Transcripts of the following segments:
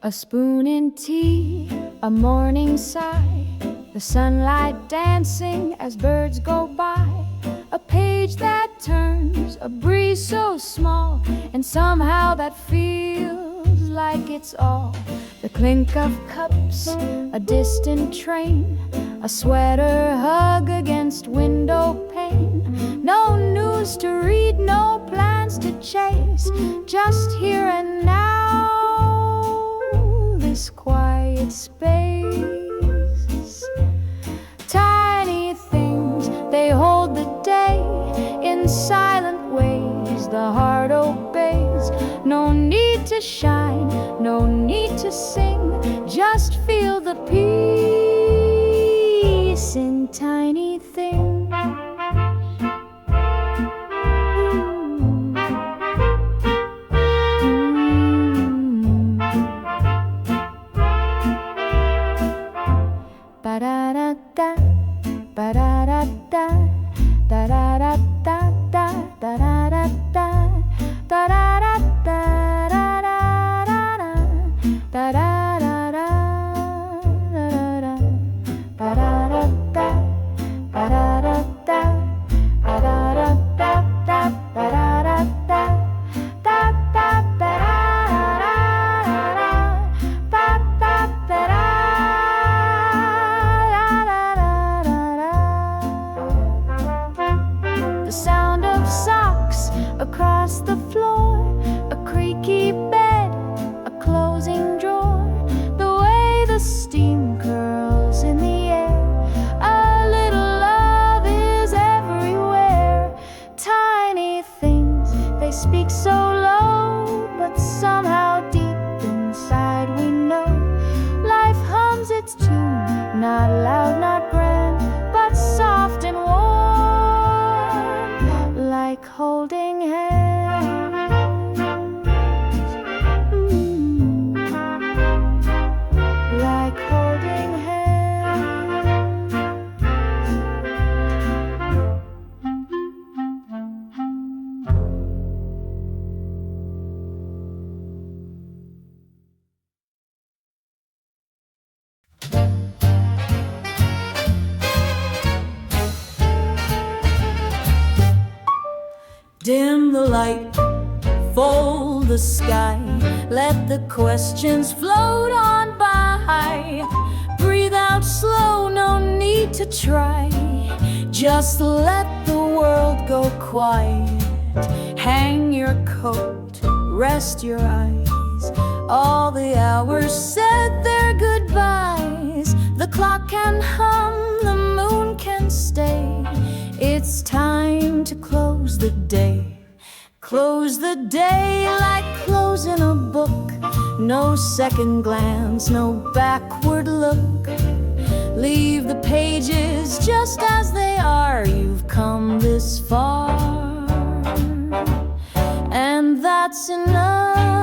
A spoon in tea, a morning sigh, the sunlight dancing as birds go by. A page that turns, a breeze so small, and somehow that feels like it's all. The clink of cups, a distant train, a sweater hug against window pane. No news to read, no plans to chase, just here and now, this quiet space. Tiny things, they hold the day in silent ways. The heart obeys, no need to shine, no need to sing, just feel the peace in tiny things. Ba-da-da-da, ba-da-da-da, da-da-da-da, da-da-da-da, da-da-da-da, da-da-da-da, ba-da-da-da, ba-da-da-da, ba-da-da-da, ba-da-da-da, across the floor, a creaky bed, a closing drawer, the way the steam curls in the air. A little love is everywhere. Tiny things, they speak so low, but somehow deep inside we know life hums its tune, not loud, not grand, but soft and warm, like holding hands. Like holding hands. Dim the light, fold the sky, let the questions float on by. Breathe out slow, no need to try, just let the world go quiet. Hang your coat, rest your eyes, all the hours said their goodbyes. The clock can hum, the moon can stay, it's time to close the day. Close the day like closing a book. No second glance, no backward look. Leave the pages just as they are. You've come this far, and that's enough.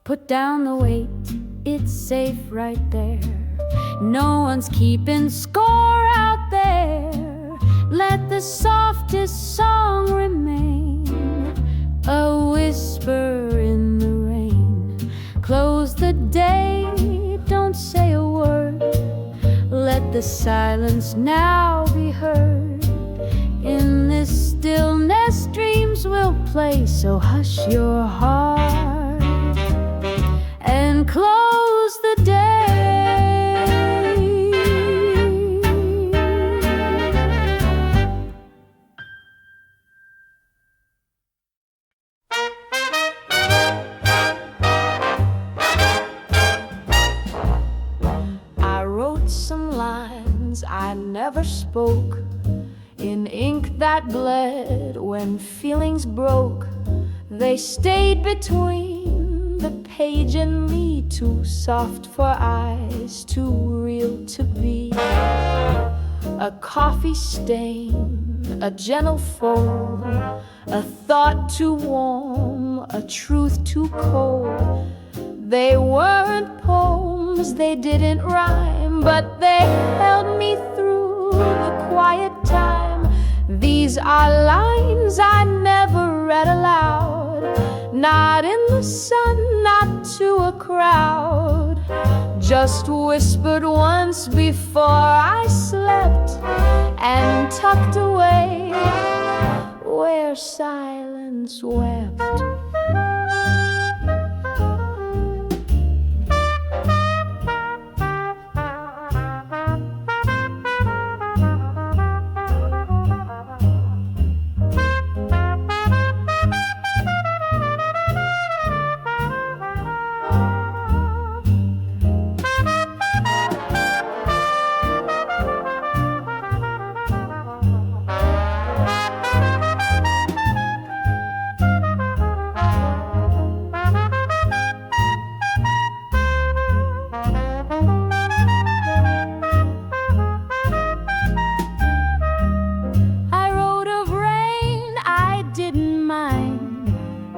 Put down the weight, it's safe right there. No one's keeping score out there. Let the softest song remain, a whisper in the rain. Close the day, don't say a word. Let the silence now be heard. In this stillness dreams will play, so hush your heart and close the day. I wrote some lines I never spoke in ink that bled. When feelings broke, they stayed between the page and me, too soft for eyes, too real to be. A coffee stain, a gentle fold, a thought too warm, a truth too cold. They weren't poems, they didn't rhyme, but they held me through the quiet time. These are lines I never read aloud, not in the sun, not to a crowd. Just whispered once before I slept, and tucked away where silence wept.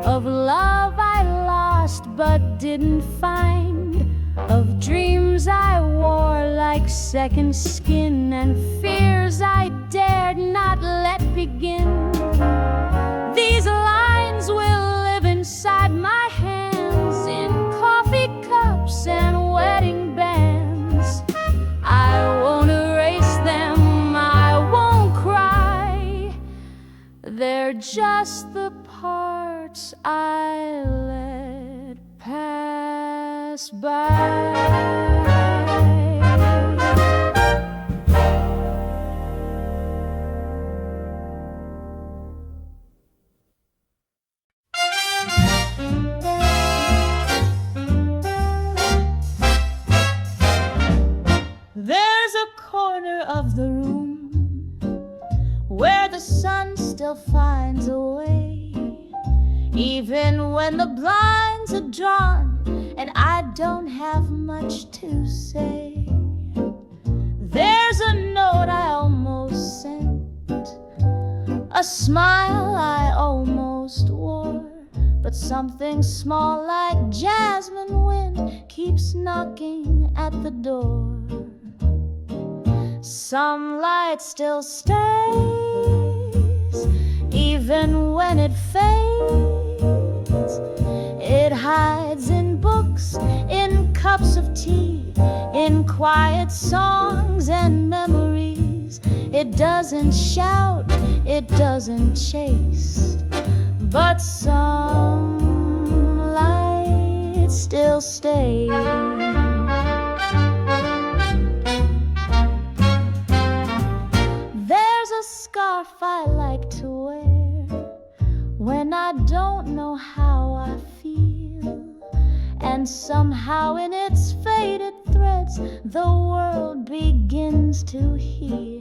Of love I lost but didn't find, of dreams I wore like second skin, and fears I dared not let begin. These lines will live inside my hands, in coffee cups and wedding bands. I won't erase them, I won't cry. They're just the parts I let pass by. There's a corner of the room where the sun still finds a way, even when the blinds are drawn and I don't have much to say. There's a note I almost sent, a smile I almost wore, but something small like jasmine wind keeps knocking at the door. Some light still stays, even when it fades. It hides in books, in cups of tea, in quiet songs and memories. It doesn't shout, it doesn't chase, but some light still stays. There's a scarf I like to wear when I don't know how I feel, and somehow in its faded threads the world begins to heal.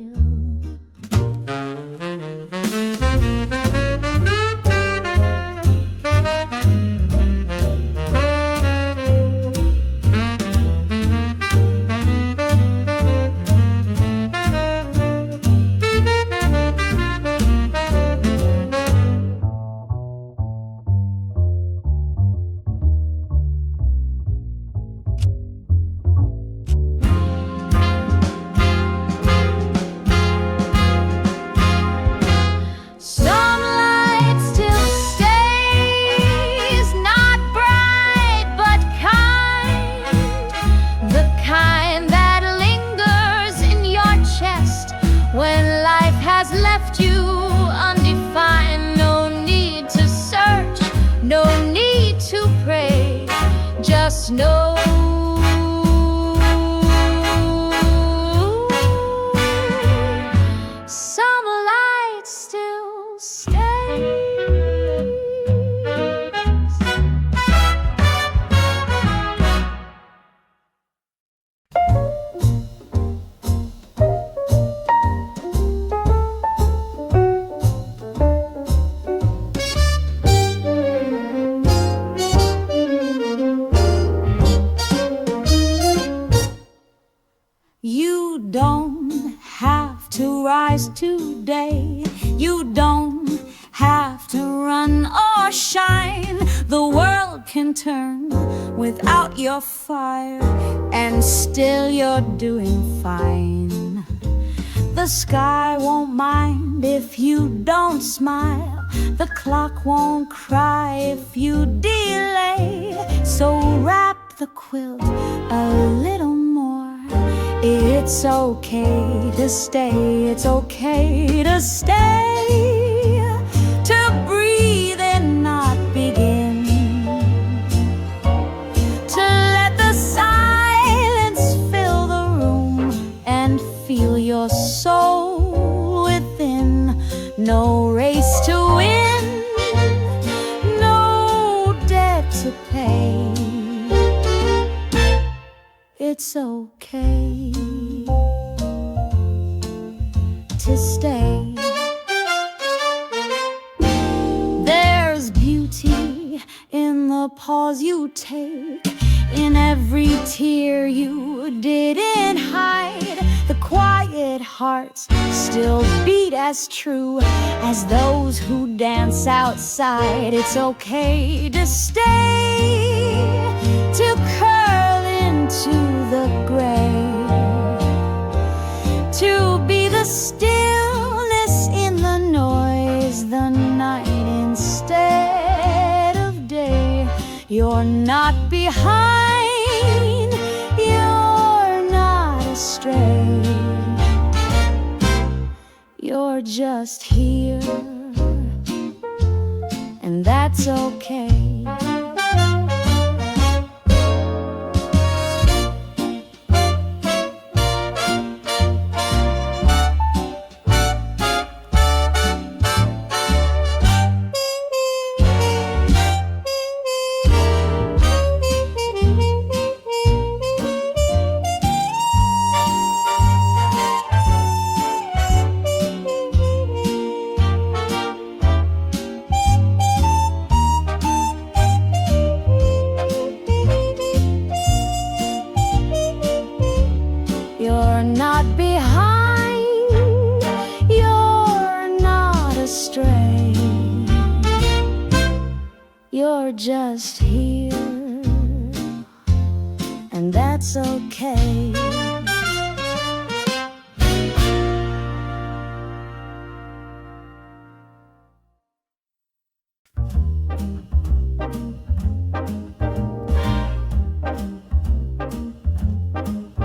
Know some light still stays. The world can turn without your fire, and still you're doing fine. The sky won't mind if you don't smile. The clock won't cry if you delay. So wrap the quilt a little more. It's okay to stay, it's okay to stay, to breathe and not begin, to let the silence fill the room and feel your soul within. No race to win, no debt to pay. It's okay to stay. There's beauty in the pause you take, in every tear you didn't hide. The quiet hearts still beat as true as those who dance outside. It's okay to stay, to curl into the gray, to be the stillness in the noise, the night instead of day. You're not behind, you're not astray. You're just here, and that's okay. You're not behind, you're not astray. You're just here, and that's okay.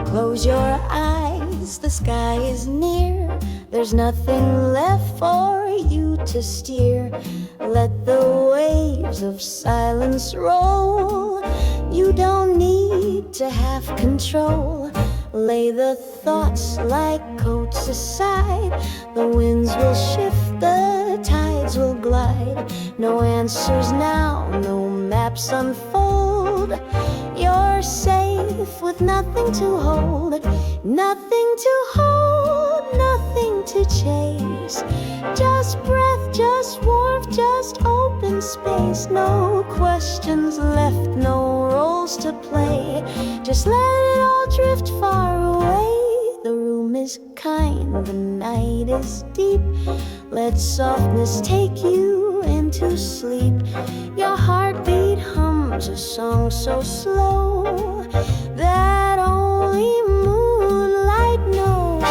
Close your eyes, the sky is near. There's nothing left for you to steer. Let the waves of silence roll. You don't need to have control. Lay the thoughts like coats aside. The winds will shift, the tides will glide. No answers now, no maps unfold. You're safe with nothing to hold, nothing to hold, nothing to chase. Just breath, just warmth, just open space. No questions left, no roles to play. Just let it all drift far away. The room is kind, the night is deep. Let softness take you into sleep. Your heartbeat hums a song so slow that only moonlight knows.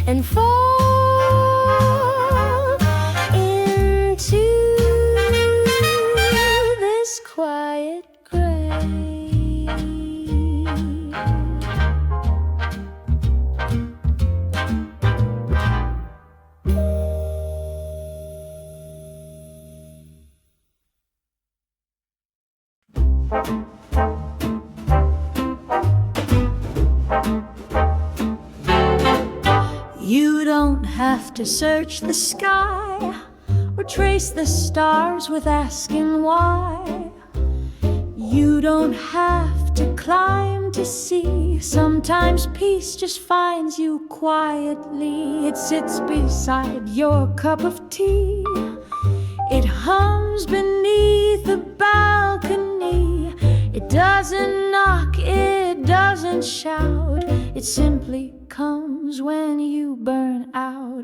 and fall into this quiet grave. You don't have to search the sky or trace the stars with asking why. You don't have to climb to see. Sometimes peace just finds you quietly. It sits beside your cup of tea. It hums beneath the balcony. It doesn't knock, it doesn't shout. It simply comes when you burn out.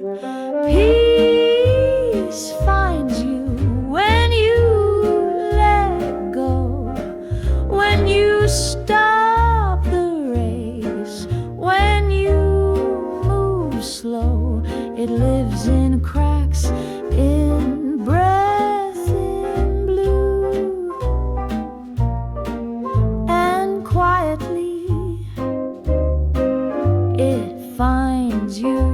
Peace finds you when you let go, when you stop the race, when you move slow. It lives in cracks, in breath, in blue, and quietly it finds you.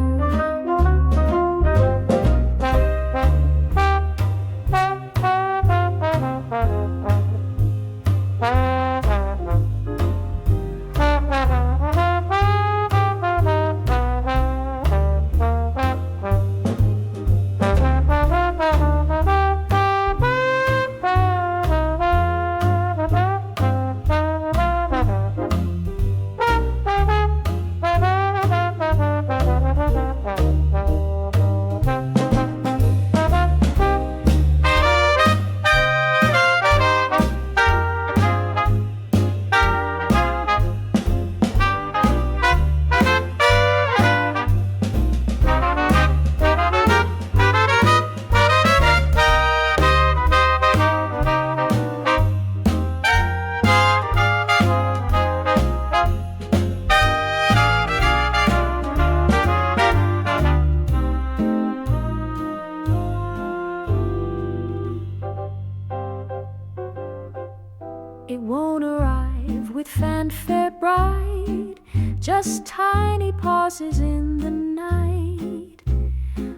It won't arrive with fanfare bright, just tiny pauses in the night.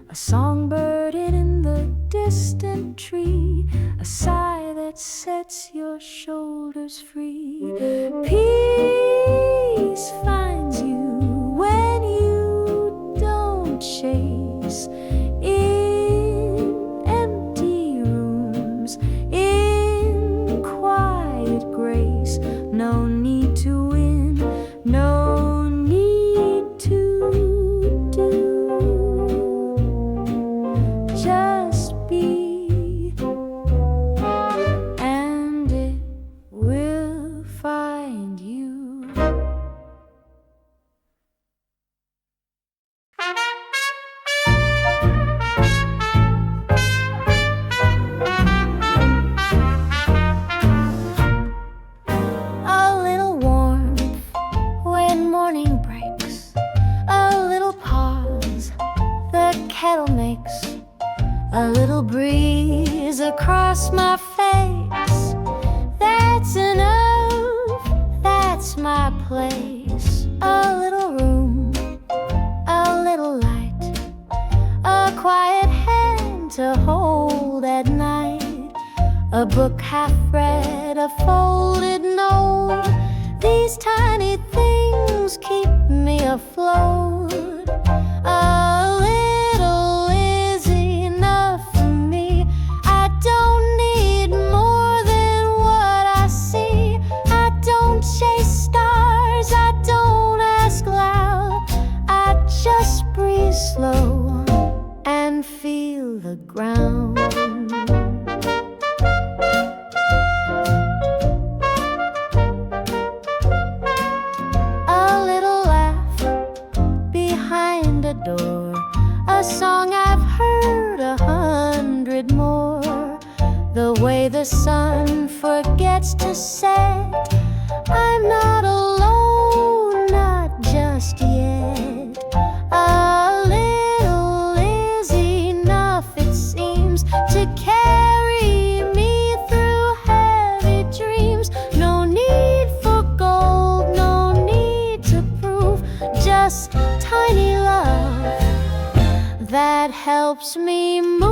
A songbird in the distant tree, a sigh that sets your shoulders free. Peace finds you when you don't chase, in empty rooms, in quiet grace. No need to win, no need to do, just be, and it will find you. A little warmth when morning breaks, a little pause the kettle makes, a little breeze across my face. That's enough, that's my place. A little room, a little light, a quiet hand to hold at night, a book half read, a folded note. These tiny things keep me afloat. A little is enough for me. I don't need more than what I see. I don't chase stars, I don't ask loud. I just breathe slow and feel the ground. A little laugh behind a door, a song I've heard 100 more. The way the sun forgets to set, I'm not alone, not just yet. A helps me move.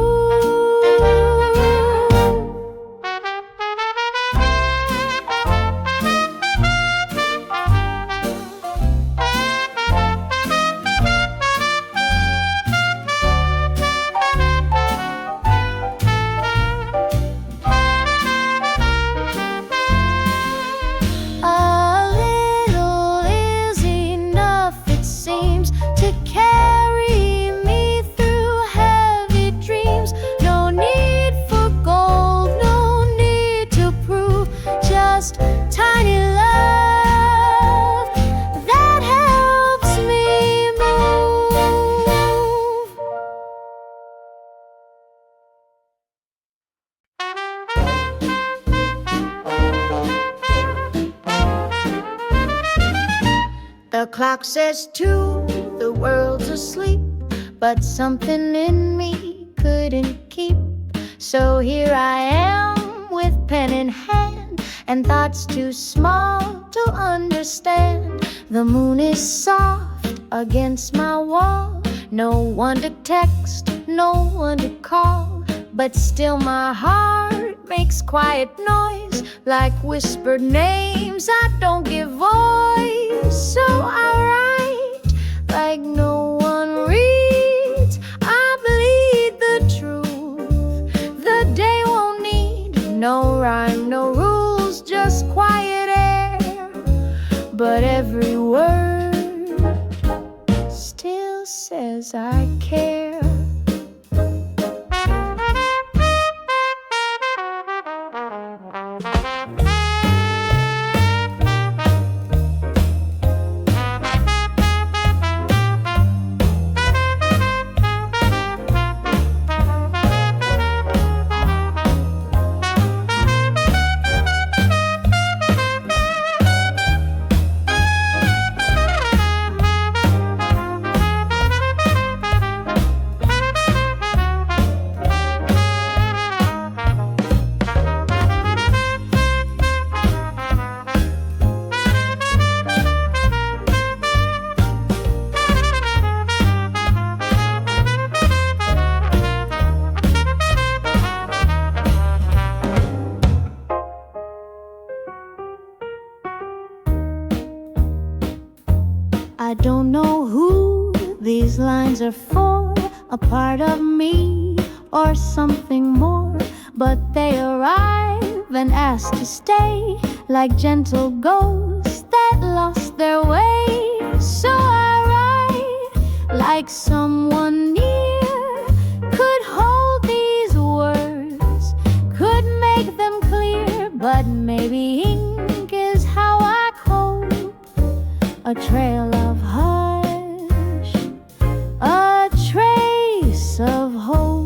The clock says 2, the world's asleep, but something in me couldn't keep. So here I am with pen in hand and thoughts too small to understand. The moon is soft against my wall, no one to text, no one to call, but still my heart makes quiet noise, like whispered names I don't give voice. So I write like no one reads. I bleed the truth. The day won't need no rhyme, no rules, just quiet air. But every word still says I care. I don't know who these lines are for, a part of me or something more, but they arrive and ask to stay, like gentle ghosts that lost their way. So I write like someone near could hold these words, could make them clear, but maybe ink is how I cope. A trail of hush, a trace of hope.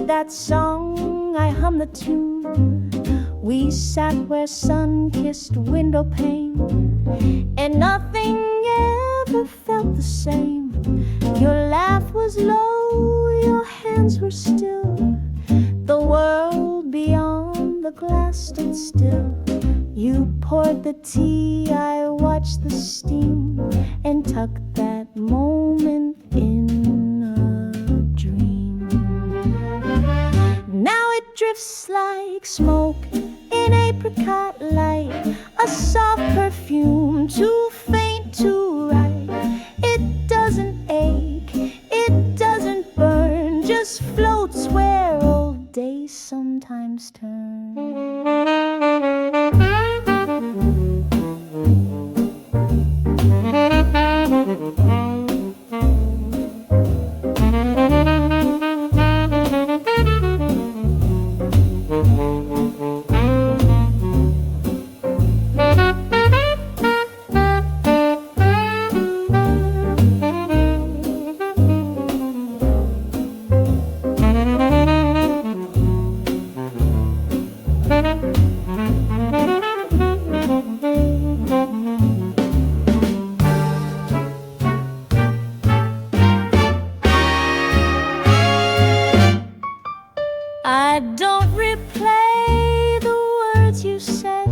That song, I hummed the tune. We sat where sun kissed window pane, and nothing ever felt the same. Your laugh was low, your hands were still. The world beyond the glass stood still. You poured the tea, I watched the steam, and tucked that moment in a dream. Now it drifts like smoke in apricot light, a soft perfume too faint to write. It doesn't ache, it doesn't burn, just floats where old days sometimes turn. I don't replay the words you said.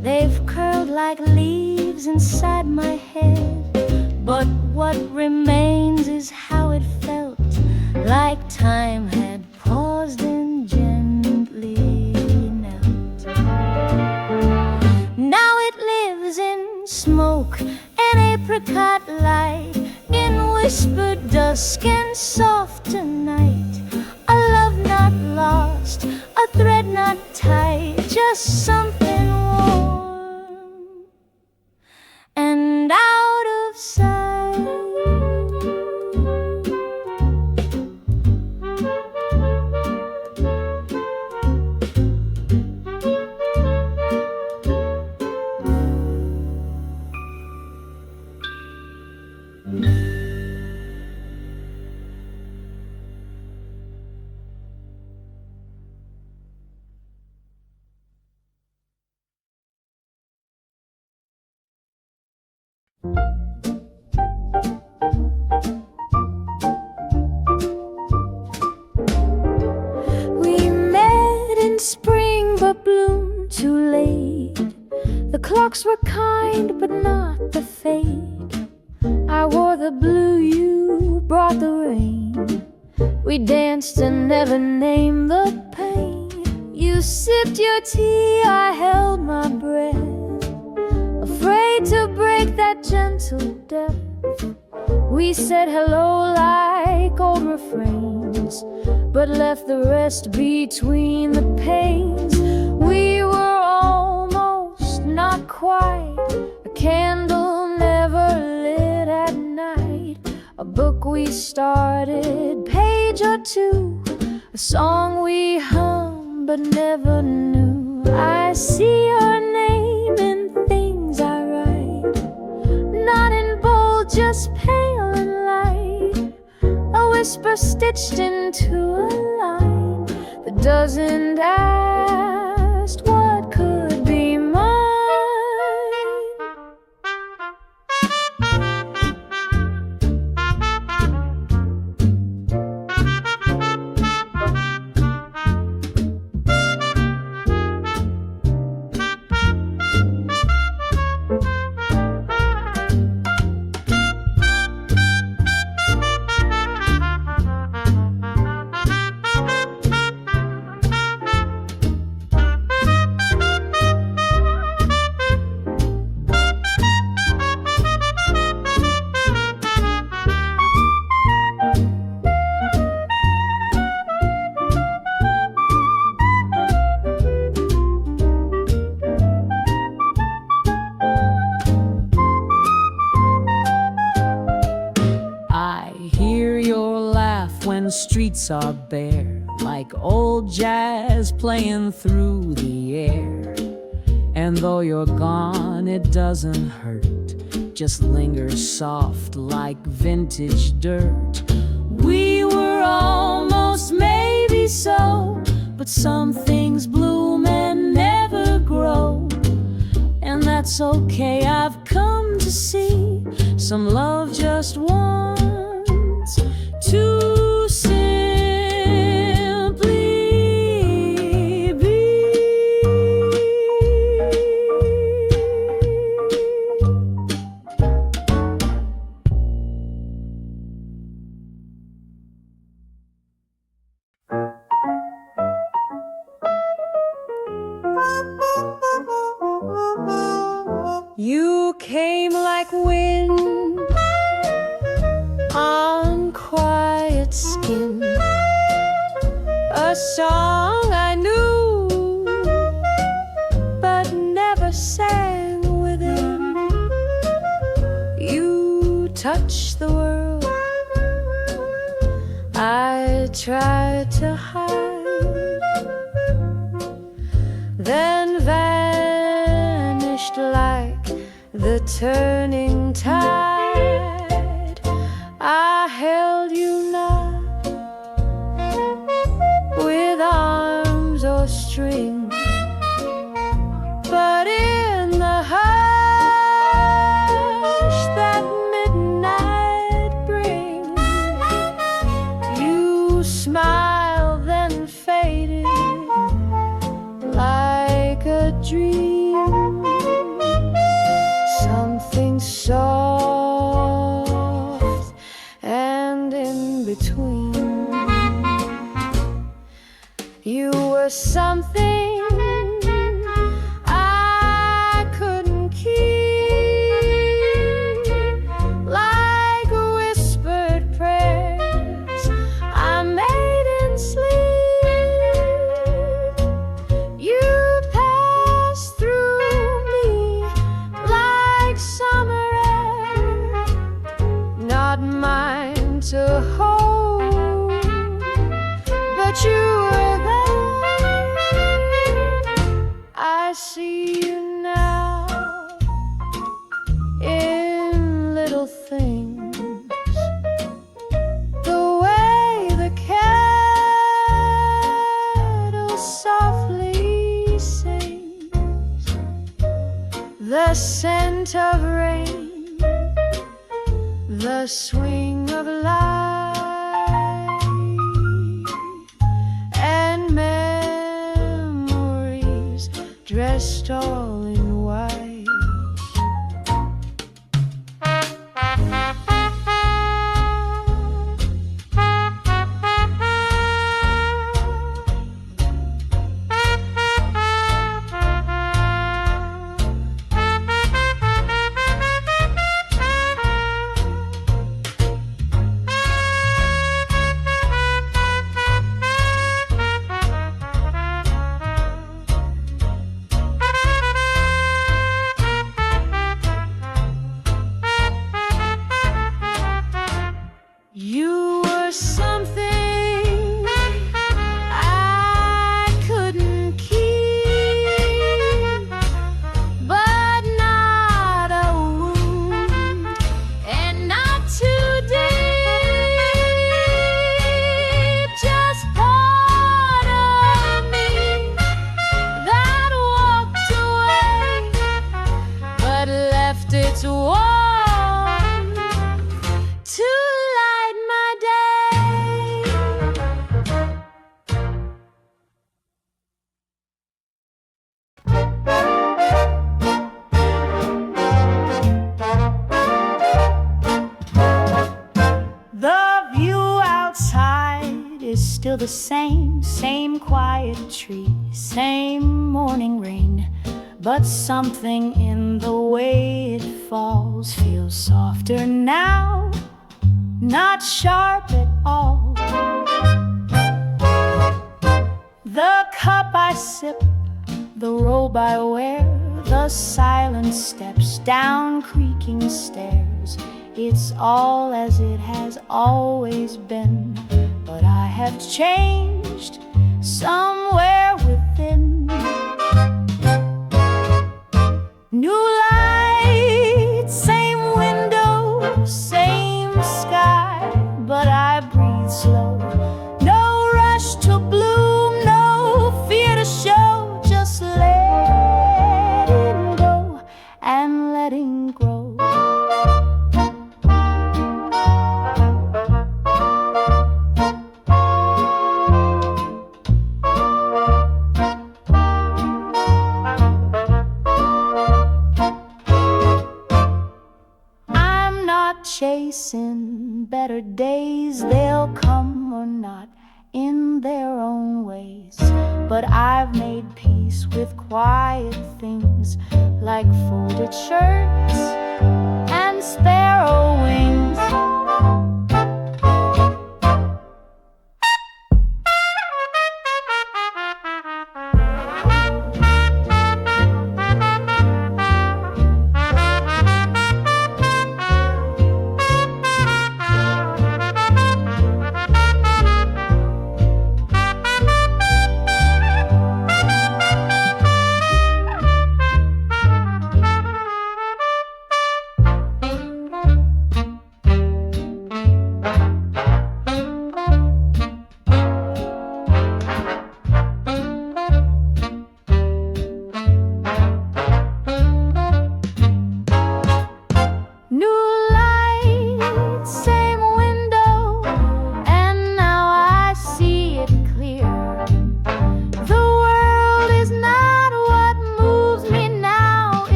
They've curled like leaves inside my head. But what remains is how it felt, like time had paused and gently knelt. Now it lives in smoke and apricot light, in whispered dusk and softer night. A love not lost, a thread not tight, just something warm and out of sight. We met in spring but bloomed too late. The clocks were kind but not the fate. I wore the blue, you brought the rain. We danced and never named the pain. You sipped your tea, I held my breath, afraid to break that gentle depth. We said hello like old refrains, but left the rest between the panes. We were almost, not quite, a candle never lit at night. A book we started, page or two, a song we hummed but never knew. I see your name in things I write, not in bold, just pale and light. A whisper stitched into a line that doesn't ask what could be mine. Streets are bare, like old jazz playing through the air. And though you're gone, it doesn't hurt, just lingers soft like vintage dirt. We were almost maybe so, but some things bloom and never grow. And that's okay, I've come to see some love just wants to simply be. You came like wind on quiet skin, a song I knew but never sang within. You touched the world I tried to hide, then vanished like the turning tide. I held you not with arms or strings, but in the hush that midnight brings, you smile then fade were something I couldn't keep, like whispered prayers I made in sleep. You passed through me like summer air, not mine to hold, but you were there. I see you now in little things, the way the kettle softly sings, the scent of rain, the swing of light, and memories dressed all in white. You were something I couldn't keep, but not a wound, and not too deep. Just part of me that walked away, but left its warmth to light my day. The view outside is still the same, same quiet tree, same morning rain, but something in the way it falls feels softer now, not sharp at all. The cup I sip, the robe I wear, the silent steps down creaking stairs, it's all as it has always been, but I have changed somewhere within. New light, same window, same sky, but I breathe slow. No rush to bloom, no fear to show, just letting go and letting grow. I'm not chasing better days, they'll come or not in their own ways, but I've made peace with quiet things like folded shirts and sparrow wings.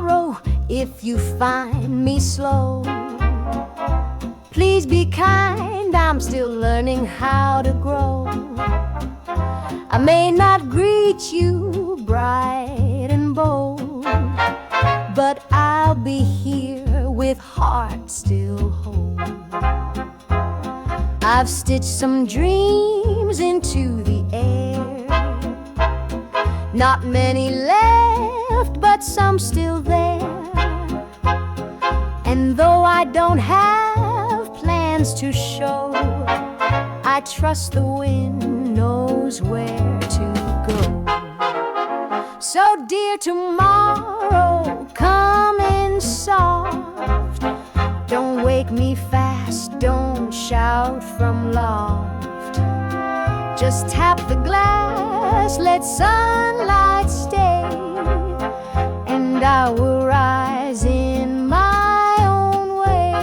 tomorrow if you find me slow. Please be kind, I'm still learning how to grow. I may not greet you bright and bold, but I'll be here with heart still whole. I've stitched some dreams into the air, not many left, but some still there. And though I don't have plans to show, I trust the wind knows where to go. So dear tomorrow, come in soft. Don't wake me fast, don't shout from loft. Just tap the glass, let sunlight stay, and I will rise in my own way.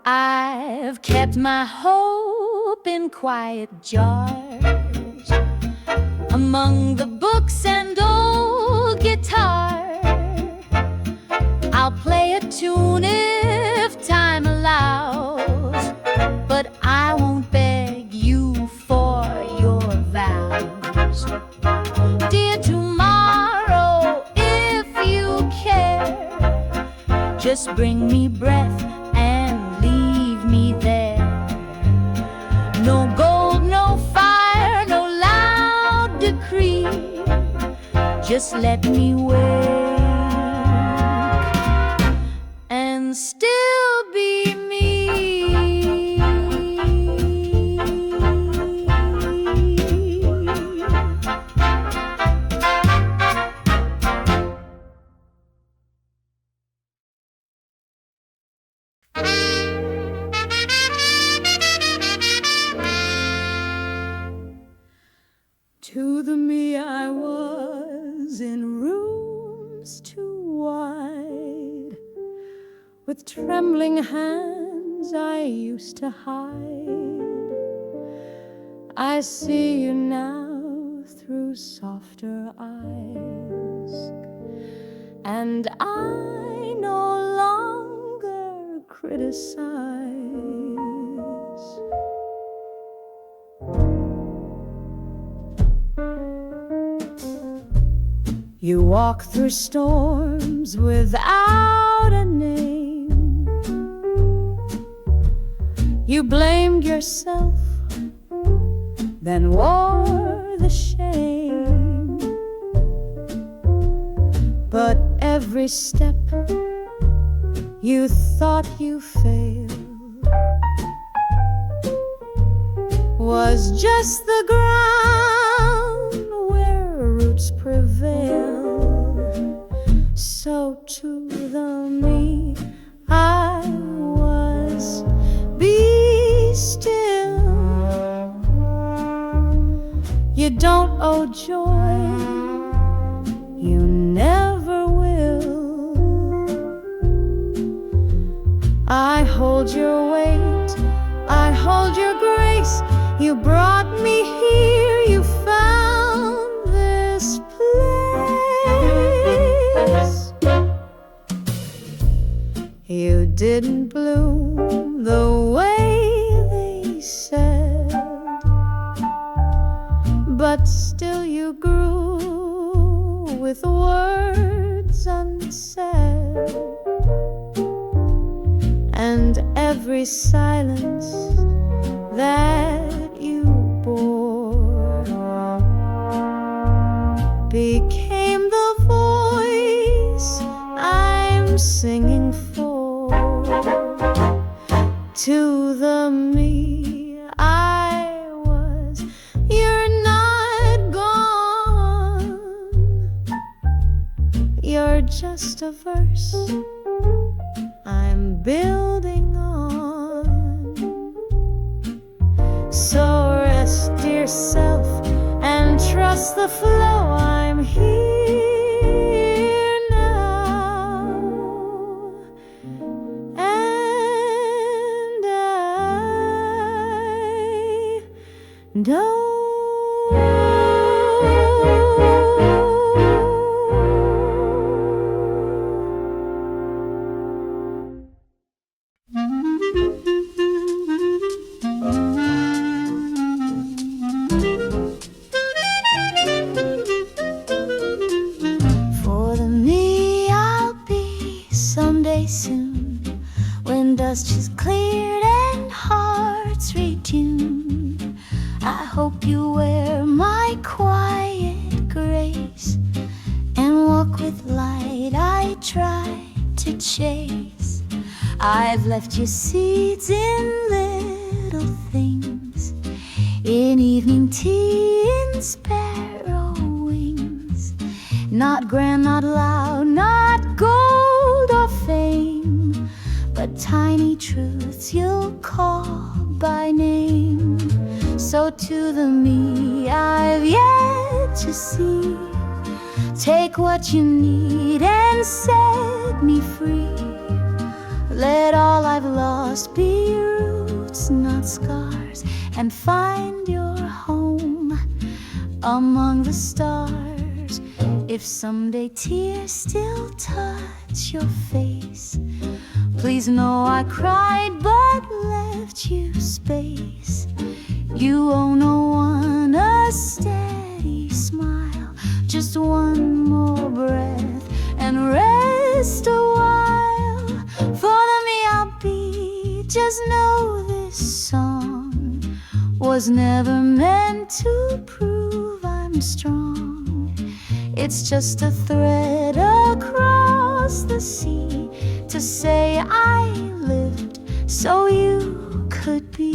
I've kept my hope in quiet jars, among the books and old guitar. I'll play a tune if time allows, but I won't beg you for your vows. Dear tomorrow, if you care, just bring me breath and leave me there. No gold, no fire, no loud decree, just let me wake and still be me. To the me I was in rooms too wide, with trembling hands I used to hide. I see you now through softer eyes, and I no longer criticize. You walk through storms without a name. You blamed yourself, then wore the shame. But every step you thought you failed was just the ground where roots prevail. So to the me I was, be still. You don't owe joy, you never will. I hold your weight, I hold your grace. You brought me here, you found this place. You didn't bloom the way they said, but still you grew with words unsaid. And every silence that you just a verse I'm building on. So rest yourself and trust the flow. I'm here now, and I don't. For the me I'll be someday soon, when dust is cleared and hearts retuned. I hope you wear my quiet grace and walk with light I try to chase. I've left you seeds in little things, in evening tea, in sparrow wings. Not grand, not loud, not gold or fame, but tiny truths you'll call by name. So to the me I've yet to see, take what you need and set me free. Let all I've lost be roots, not scars, and find your home among the stars. If someday tears still touch your face, please know I cried but left you space. You owe no one a steady smile, just one more breath and rest a while. For the me I'll be, just know this song was never meant to prove I'm strong. It's just a thread across the sea to say I lived so you could be.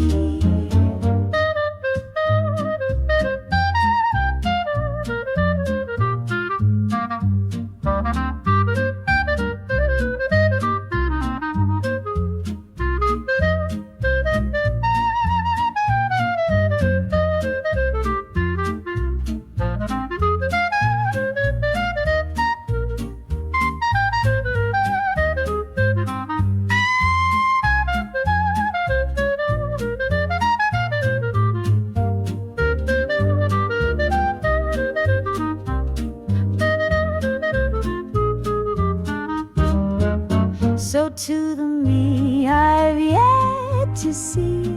So to the me I've yet to see,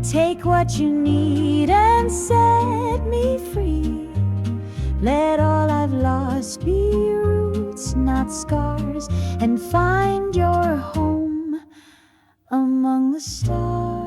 take what you need and set me free. Let all I've lost be roots, not scars, and find your home among the stars.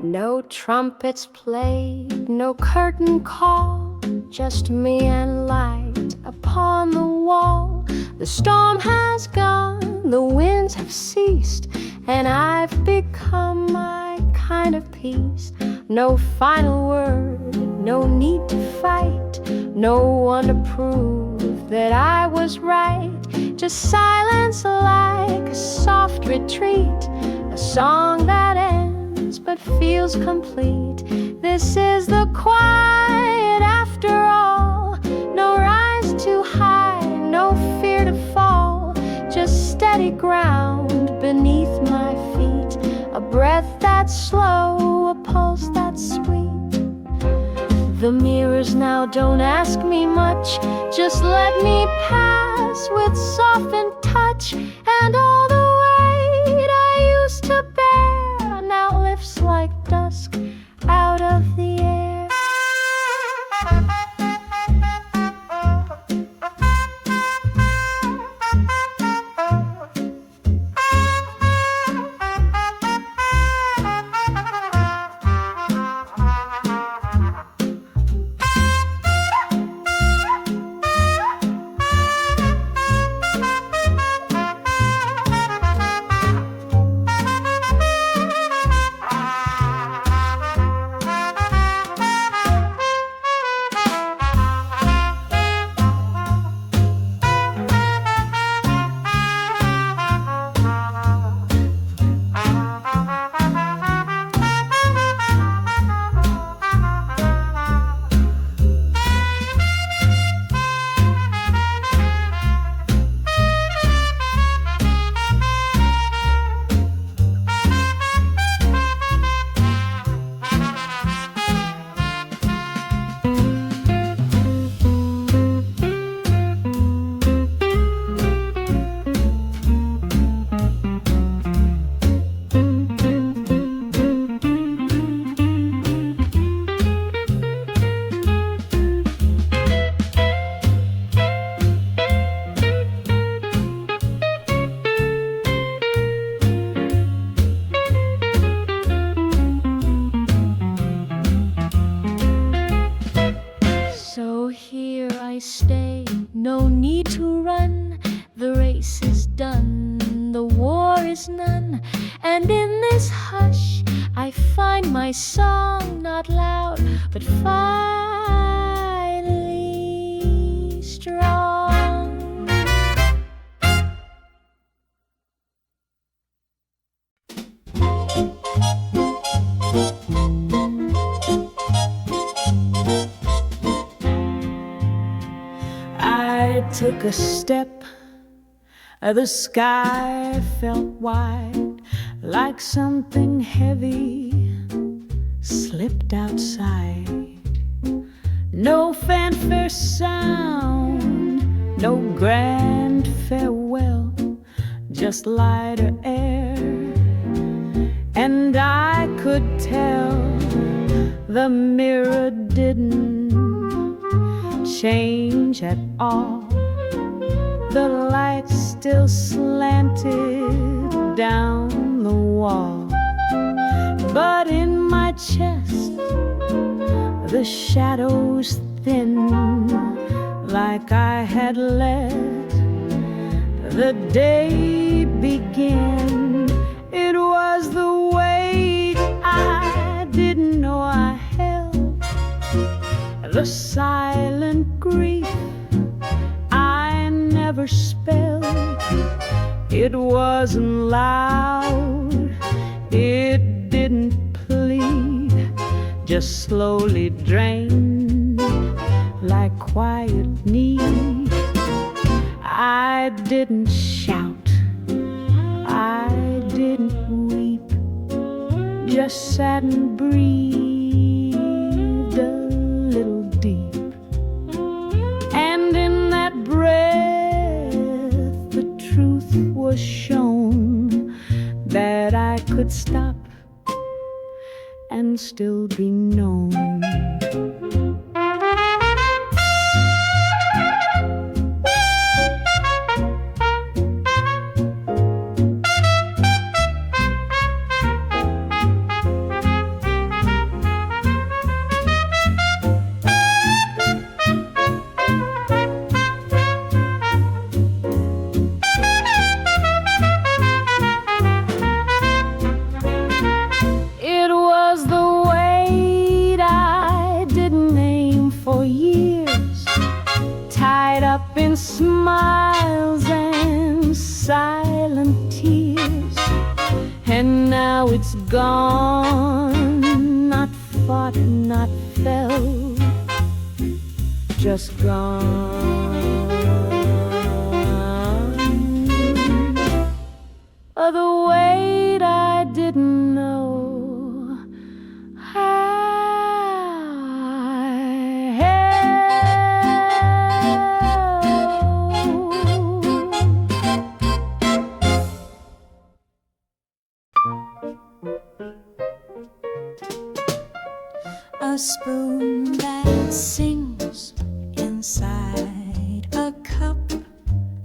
No trumpets played, no curtain call, just me and light upon the wall. The storm has gone, the winds have ceased, and I've become my kind of peace. No final word, no need to fight, no one to prove that I was right. Just silence like a soft retreat, a song that ends but feels complete. This is the quiet after all. No rise too high, no fear to fall. Just steady ground beneath my feet. A breath that's slow, a pulse that's sweet. The mirrors now don't ask me much, just let me pass with softened touch. And all the weight I used to bear now lifts like dusk out of the air. I stay? No need to run, the race is done, the war is none. And in this hush I find my song not loud, but finally strong. I took a step, the sky felt wide, like something heavy slipped outside. No fanfare sound, no grand farewell, just lighter air. And I could tell the mirror didn't change at all. The light still slanted down the wall. But in my chest the shadows thinned, like I had let the day begin. It was the weight I didn't know I held, the silent grief I never spelled. It wasn't loud, it didn't plead, just slowly drained like quiet need. I didn't shout, I didn't weep, just sat and breathed a little deep. And in that breath the truth was shown, that I could stop and still be known. Smiles and silent tears, and now it's gone, not fought, not felt, just gone. The weight I didn't know a spoon that sings inside a cup,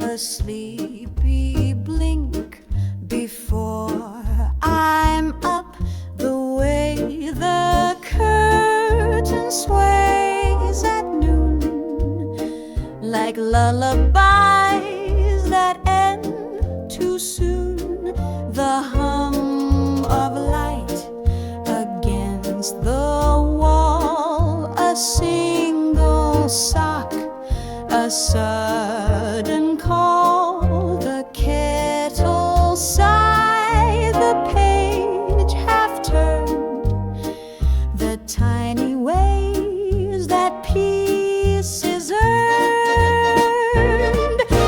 a sleepy blink before I'm up, the way the curtain sways at noon, like lullabies that end too soon, the hum of light against the wall, a single sock, a sudden call, the kettle sigh, the page half turned, the tiny ways that peace is earned.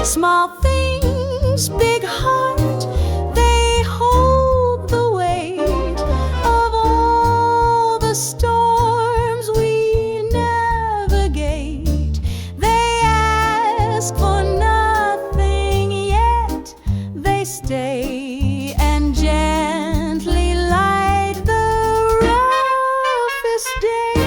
Small things, big heart, they hold the weight of all the storms we navigate. They ask for nothing, yet they stay and gently light the roughest days.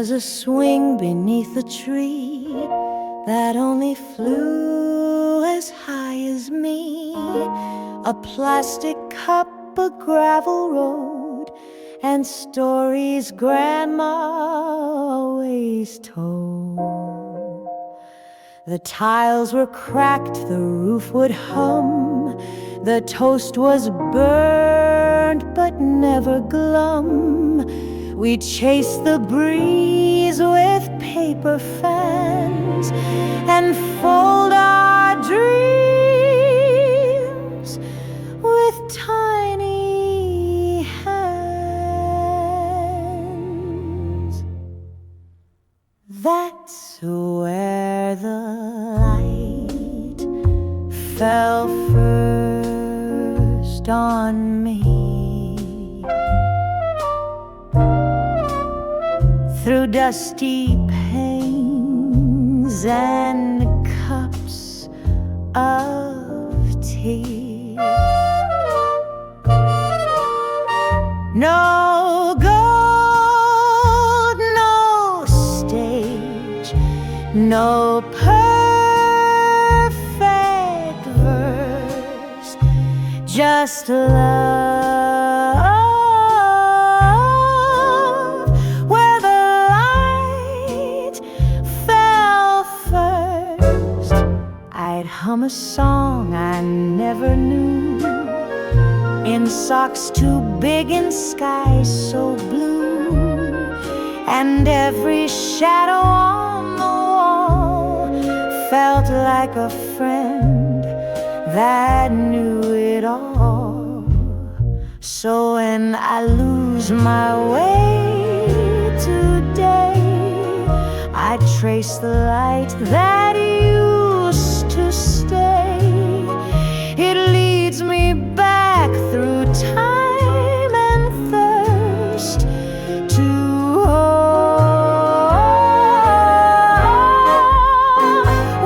was a swing beneath a tree that only flew as high as me, a plastic cup, a gravel road, and stories Grandma always told. The tiles were cracked, the roof would hum, the toast was burned but never glum. We chased the breeze with paper fans and fold our dreams with tiny hands. That's where the light fell first on me. Through dusty panes and cups of tea. No gold, no stage, no perfect verse, just love. Where the light fell first, I'd hum a song I never knew, in socks too big and skies so blue, and every shadow on the wall felt like a friend that knew it all. So when I lose my way today, I trace the light that used to stay. It leads me back through time and thirst to home,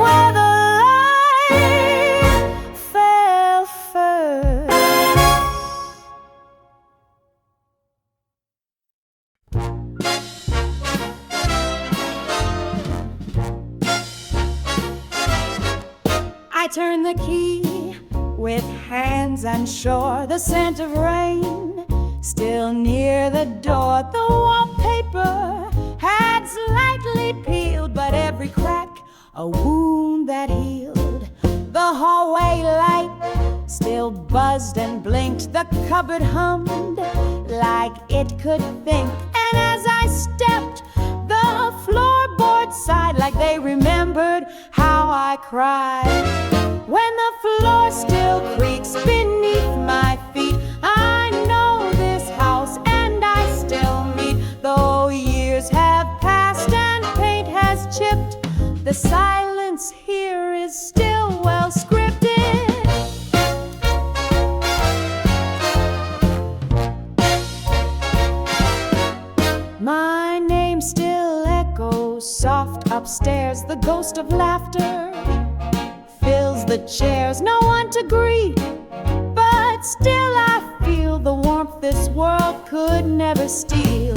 where the light fell first. I turn the key with hands unsure, the scent of rain still near the door. The wallpaper had slightly peeled, but every crack a wound that healed. The hallway light still buzzed and blinked, the cupboard hummed like it could think. And as I stepped, the floorboards sighed like they remembered how I cried. When the floor still creaks beneath my feet, I know this house and I still meet. Though years have passed and paint has chipped, the silence here is still well scripted. My name still echoes soft upstairs, the ghost of laughter fills the chairs. No one to greet, but still I feel the warmth this world could never steal.